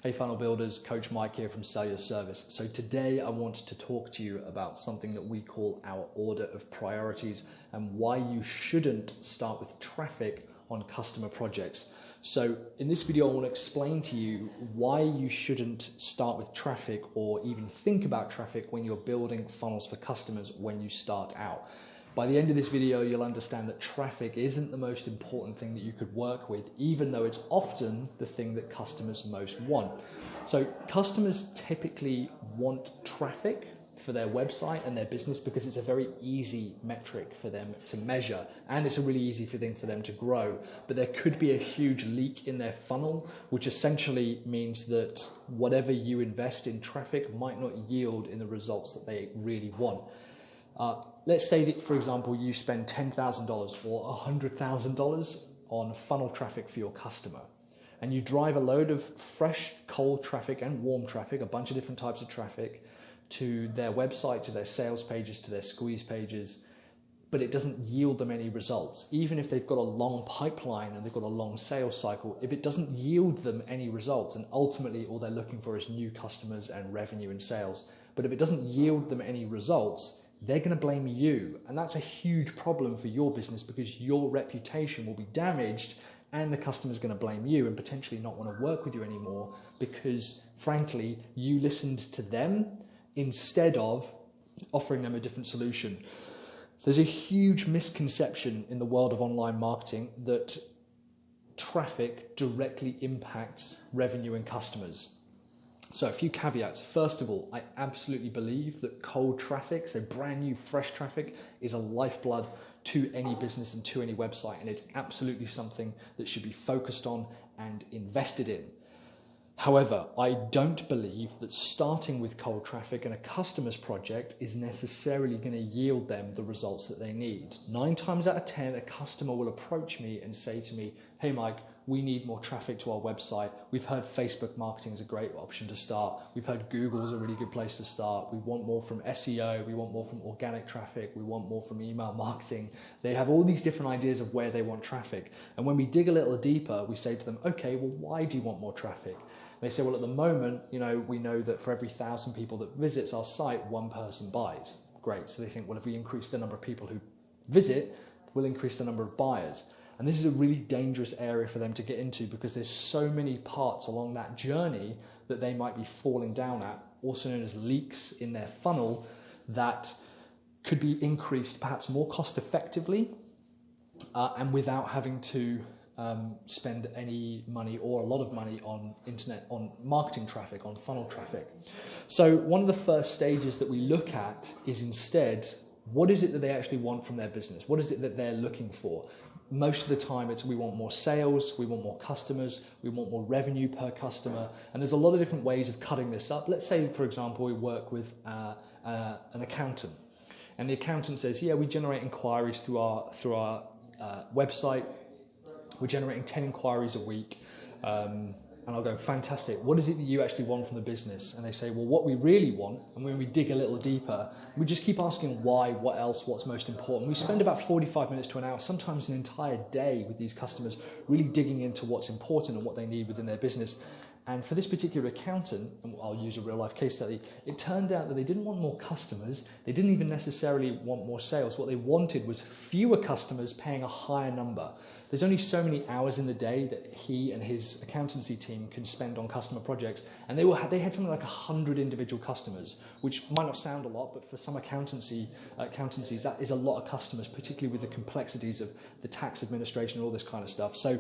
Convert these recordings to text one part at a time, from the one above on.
Hey Funnel Builders, Coach Mike here from Sell Your Service. So today I want to talk to you about something that we call our order of priorities and why you shouldn't start with traffic on customer projects. So in this video I want to explain to you why you shouldn't start with traffic or even think about traffic when you're building funnels for customers when you start out. By the end of this video, you'll understand that traffic isn't the most important thing that you could work with, even though it's often the thing that customers most want. So customers typically want traffic for their website and their business because it's a very easy metric for them to measure, and it's a really easy thing for them to grow. But there could be a huge leak in their funnel, which essentially means that whatever you invest in traffic might not yield in the results that they really want. Let's say that, for example, you spend $10,000 or $100,000 on funnel traffic for your customer, and you drive a load of fresh, cold traffic and warm traffic, a bunch of different types of traffic, to their website, to their sales pages, to their squeeze pages, but it doesn't yield them any results. Even if they've got a long pipeline and they've got a long sales cycle, if it doesn't yield them any results, and ultimately all they're looking for is new customers and revenue and sales, but if it doesn't yield them any results, they're going to blame you. And that's a huge problem for your business because your reputation will be damaged and the customer's going to blame you and potentially not want to work with you anymore because, frankly, you listened to them instead of offering them a different solution. There's a huge misconception in the world of online marketing that traffic directly impacts revenue and customers. So a few caveats. First of all, I absolutely believe that cold traffic, so brand new, fresh traffic, is a lifeblood to any business and to any website, and it's absolutely something that should be focused on and invested in. However, I don't believe that starting with cold traffic in a customer's project is necessarily going to yield them the results that they need. 9 times out of 10, a customer will approach me and say to me, "Hey Mike, we need more traffic to our website. We've heard Facebook marketing is a great option to start. We've heard Google is a really good place to start. We want more from SEO. We want more from organic traffic. We want more from email marketing." They have all these different ideas of where they want traffic. And when we dig a little deeper, we say to them, "Okay, well, why do you want more traffic?" They say, "Well, at the moment, we know that for every 1,000 people that visits our site, 1 person buys." Great. So they think, well, if we increase the number of people who visit, we'll increase the number of buyers. And this is a really dangerous area for them to get into because there's so many parts along that journey that they might be falling down at, also known as leaks in their funnel, that could be increased perhaps more cost effectively and without having to spend any money or a lot of money on marketing traffic, on funnel traffic. So one of the first stages that we look at is instead, what is it that they actually want from their business? What is it that they're looking for? Most of the time it's we want more sales, we want more customers, we want more revenue per customer, and there's a lot of different ways of cutting this up. Let's say, for example, we work with an accountant, and the accountant says, "Yeah, we generate inquiries through our website. We're generating 10 inquiries a week." And I'll go, "Fantastic. What is it that you actually want from the business?" And they say, "Well, what we really want," and when we dig a little deeper, we just keep asking why, what else, what's most important. We spend about 45 minutes to an hour, sometimes an entire day with these customers, really digging into what's important and what they need within their business. And for this particular accountant, and I'll use a real life case study, it turned out that they didn't want more customers. They didn't even necessarily want more sales. What they wanted was fewer customers paying a higher number. There's only so many hours in the day that he and his accountancy team can spend on customer projects. And they had something like 100 individual customers, which might not sound a lot, but for some accountancies, that is a lot of customers, particularly with the complexities of the tax administration and all this kind of stuff. So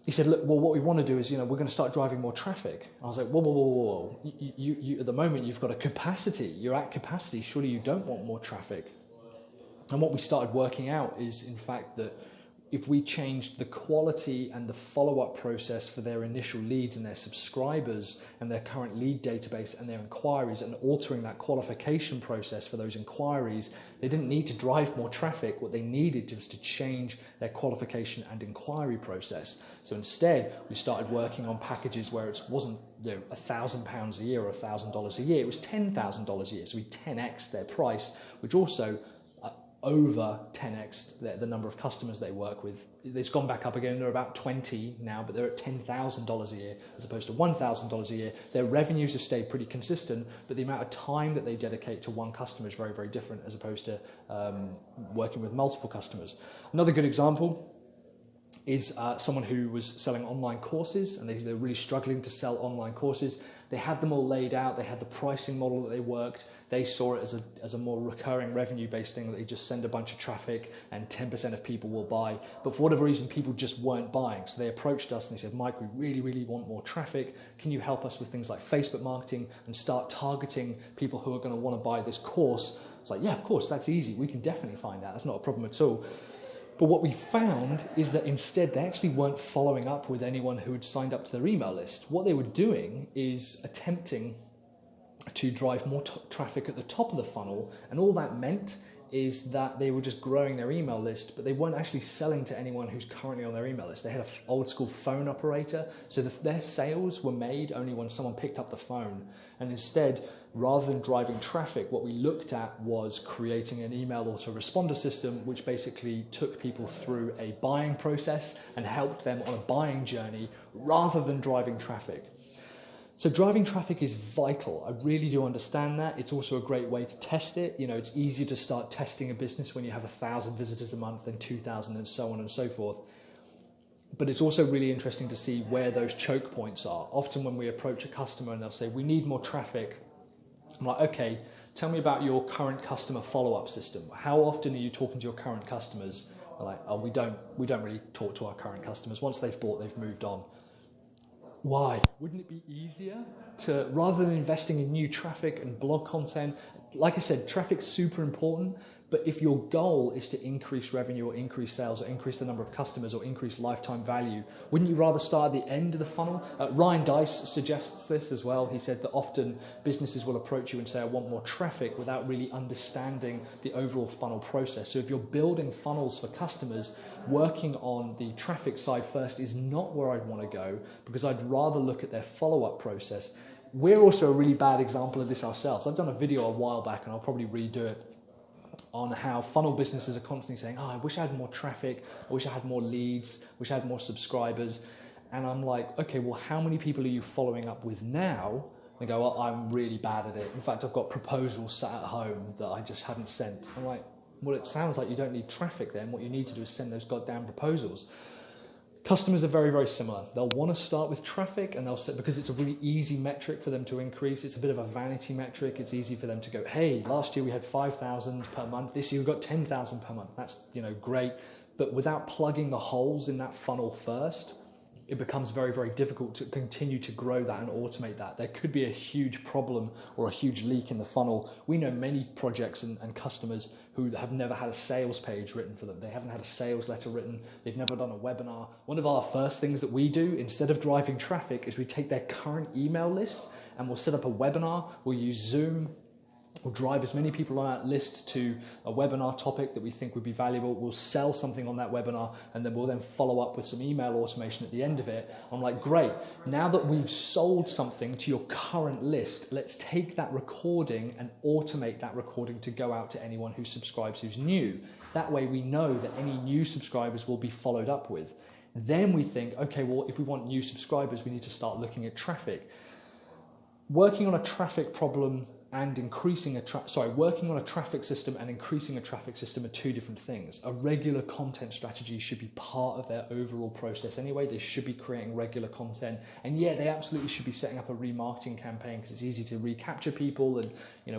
he said, "Look, well, what we want to do is, we're going to start driving more traffic." I was like, whoa. You, at the moment, you've got a capacity. You're at capacity. Surely you don't want more traffic. And what we started working out is, in fact, that if we changed the quality and the follow-up process for their initial leads and their subscribers and their current lead database and their inquiries, and altering that qualification process for those inquiries, they didn't need to drive more traffic. What they needed was to change their qualification and inquiry process. So instead, we started working on packages where it wasn't £1,000 a year or $1,000 a year. It was $10,000 a year. So we 10x their price, which also over 10x the number of customers they work with. It's gone back up again. They're about 20 now, but they're at $10,000 a year as opposed to $1,000 a year. Their revenues have stayed pretty consistent, but the amount of time that they dedicate to one customer is very, very different as opposed to working with multiple customers. Another good example is someone who was selling online courses, and they were really struggling to sell online courses. They had them all laid out. They had the pricing model that they worked. They saw it as a more recurring revenue-based thing that they just send a bunch of traffic and 10% of people will buy. But for whatever reason, people just weren't buying. So they approached us and they said, Mike, we really, really want more traffic. Can you help us with things like Facebook marketing and start targeting people who are going to want to buy this course? It's like, yeah, of course, that's easy. We can definitely find that. That's not a problem at all. But what we found is that instead they actually weren't following up with anyone who had signed up to their email list. What they were doing is attempting to drive more traffic at the top of the funnel, and all that meant is that they were just growing their email list, but they weren't actually selling to anyone who's currently on their email list. They had an old school phone operator, so their sales were made only when someone picked up the phone. And instead, rather than driving traffic, what we looked at was creating an email autoresponder system, which basically took people through a buying process and helped them on a buying journey rather than driving traffic. So driving traffic is vital. I really do understand that. It's also a great way to test it. You know, it's easier to start testing a business when you have 1,000 visitors a month and 2,000 and so on and so forth. But it's also really interesting to see where those choke points are. Often when we approach a customer and they'll say, we need more traffic, I'm like, okay, tell me about your current customer follow-up system. How often are you talking to your current customers? They're like, oh, we don't really talk to our current customers. Once they've bought, they've moved on. Why? Wouldn't it be easier to, rather than investing in new traffic and blog content, like I said, traffic's super important, but if your goal is to increase revenue or increase sales or increase the number of customers or increase lifetime value, wouldn't you rather start at the end of the funnel? Ryan Deiss suggests this as well. He said that often businesses will approach you and say, I want more traffic, without really understanding the overall funnel process. So if you're building funnels for customers, working on the traffic side first is not where I'd want to go, because I'd rather look at their follow-up process. We're also a really bad example of this ourselves. I've done a video a while back, and I'll probably redo it, on how funnel businesses are constantly saying, oh, I wish I had more traffic, I wish I had more leads, I wish I had more subscribers. And I'm like, okay, well, how many people are you following up with now? They go, well, I'm really bad at it. In fact, I've got proposals sat at home that I just haven't sent. I'm like, well, it sounds like you don't need traffic then. What you need to do is send those goddamn proposals. Customers are very, very similar. They'll want to start with traffic, and they'll say, because it's a really easy metric for them to increase. It's a bit of a vanity metric. It's easy for them to go, hey, last year we had 5,000 per month. This year we've got 10,000 per month. That's, great. But without plugging the holes in that funnel first, it becomes very, very difficult to continue to grow that and automate that. There could be a huge problem or a huge leak in the funnel. We know many projects and customers who have never had a sales page written for them. They haven't had a sales letter written. They've never done a webinar. One of our first things that we do, instead of driving traffic, is we take their current email list and we'll set up a webinar. We'll use Zoom. We'll drive as many people on that list to a webinar topic that we think would be valuable. We'll sell something on that webinar, and then we'll follow up with some email automation at the end of it. I'm like, great, now that we've sold something to your current list, let's take that recording and automate that recording to go out to anyone who subscribes who's new. That way we know that any new subscribers will be followed up with. Then we think, okay, well, if we want new subscribers, we need to start looking at traffic. Working on a traffic problem and working on a traffic system and increasing a traffic system are two different things. A regular content strategy should be part of their overall process anyway. They should be creating regular content. And yeah, they absolutely should be setting up a remarketing campaign, because it's easy to recapture people. And,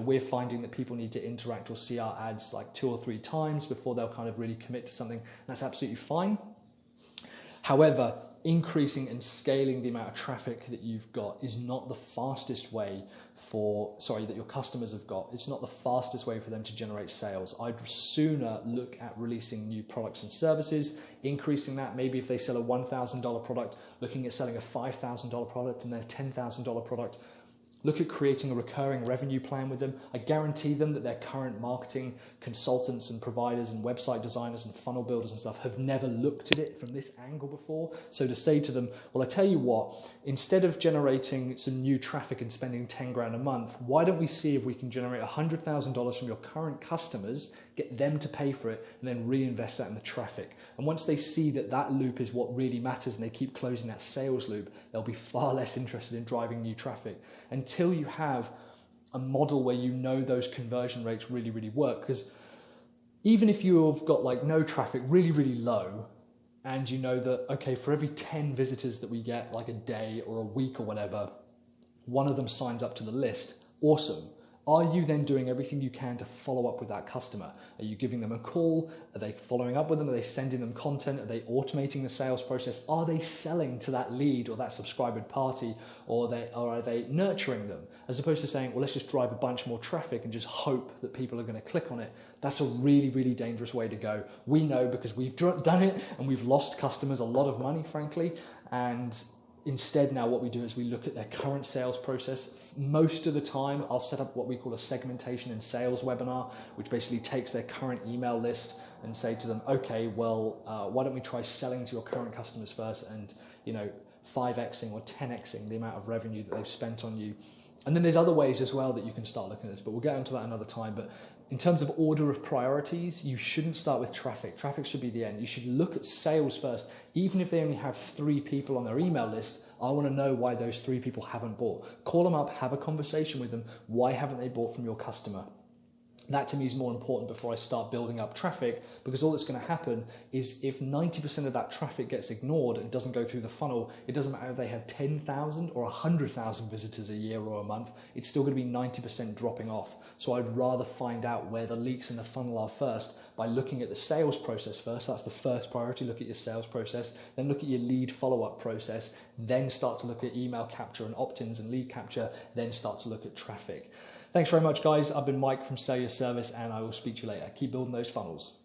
we're finding that people need to interact or see our ads like 2 or 3 times before they'll kind of really commit to something. That's absolutely fine. However, increasing and scaling the amount of traffic that you've got is not the fastest way that your customers have got. It's not the fastest way for them to generate sales. I'd sooner look at releasing new products and services, increasing that. Maybe if they sell a $1,000 product, looking at selling a $5,000 product and then a $10,000 product. Look at creating a recurring revenue plan with them. I guarantee them that their current marketing consultants and providers and website designers and funnel builders and stuff have never looked at it from this angle before. So to say to them, well, I tell you what, instead of generating some new traffic and spending 10 grand a month, why don't we see if we can generate $100,000 from your current customers, get them to pay for it, and then reinvest that in the traffic. And once they see that that loop is what really matters and they keep closing that sales loop, they'll be far less interested in driving new traffic. Until you have a model where you know those conversion rates really, really work. Because even if you've got like no traffic, really, really low, and you know that, okay, for every 10 visitors that we get like a day or a week or whatever, one of them signs up to the list, awesome. Are you then doing everything you can to follow up with that customer? Are you giving them a call? Are they following up with them? Are they sending them content? Are they automating the sales process? Are they selling to that lead or that subscribed party? Or are they nurturing them? As opposed to saying, well, let's just drive a bunch more traffic and just hope that people are going to click on it. That's a really, really dangerous way to go. We know because we've done it and we've lost customers a lot of money, frankly. And instead, now what we do is we look at their current sales process. Most of the time, I'll set up what we call a segmentation and sales webinar, which basically takes their current email list and say to them, okay, well, why don't we try selling to your current customers first and, 5xing or 10xing the amount of revenue that they've spent on you. And then there's other ways as well that you can start looking at this, but we'll get into that another time. But in terms of order of priorities, you shouldn't start with traffic. Traffic should be the end. You should look at sales first. Even if they only have 3 people on their email list, I want to know why those 3 people haven't bought. Call them up, have a conversation with them. Why haven't they bought from your customer? That to me is more important before I start building up traffic, because all that's going to happen is if 90% of that traffic gets ignored and doesn't go through the funnel, it doesn't matter if they have 10,000 or 100,000 visitors a year or a month, it's still going to be 90% dropping off. So I'd rather find out where the leaks in the funnel are first by looking at the sales process first. That's the first priority. Look at your sales process, then look at your lead follow-up process, then start to look at email capture and opt-ins and lead capture, then start to look at traffic. Thanks very much, guys. I've been Mike from Sell Your Service, and I will speak to you later. Keep building those funnels.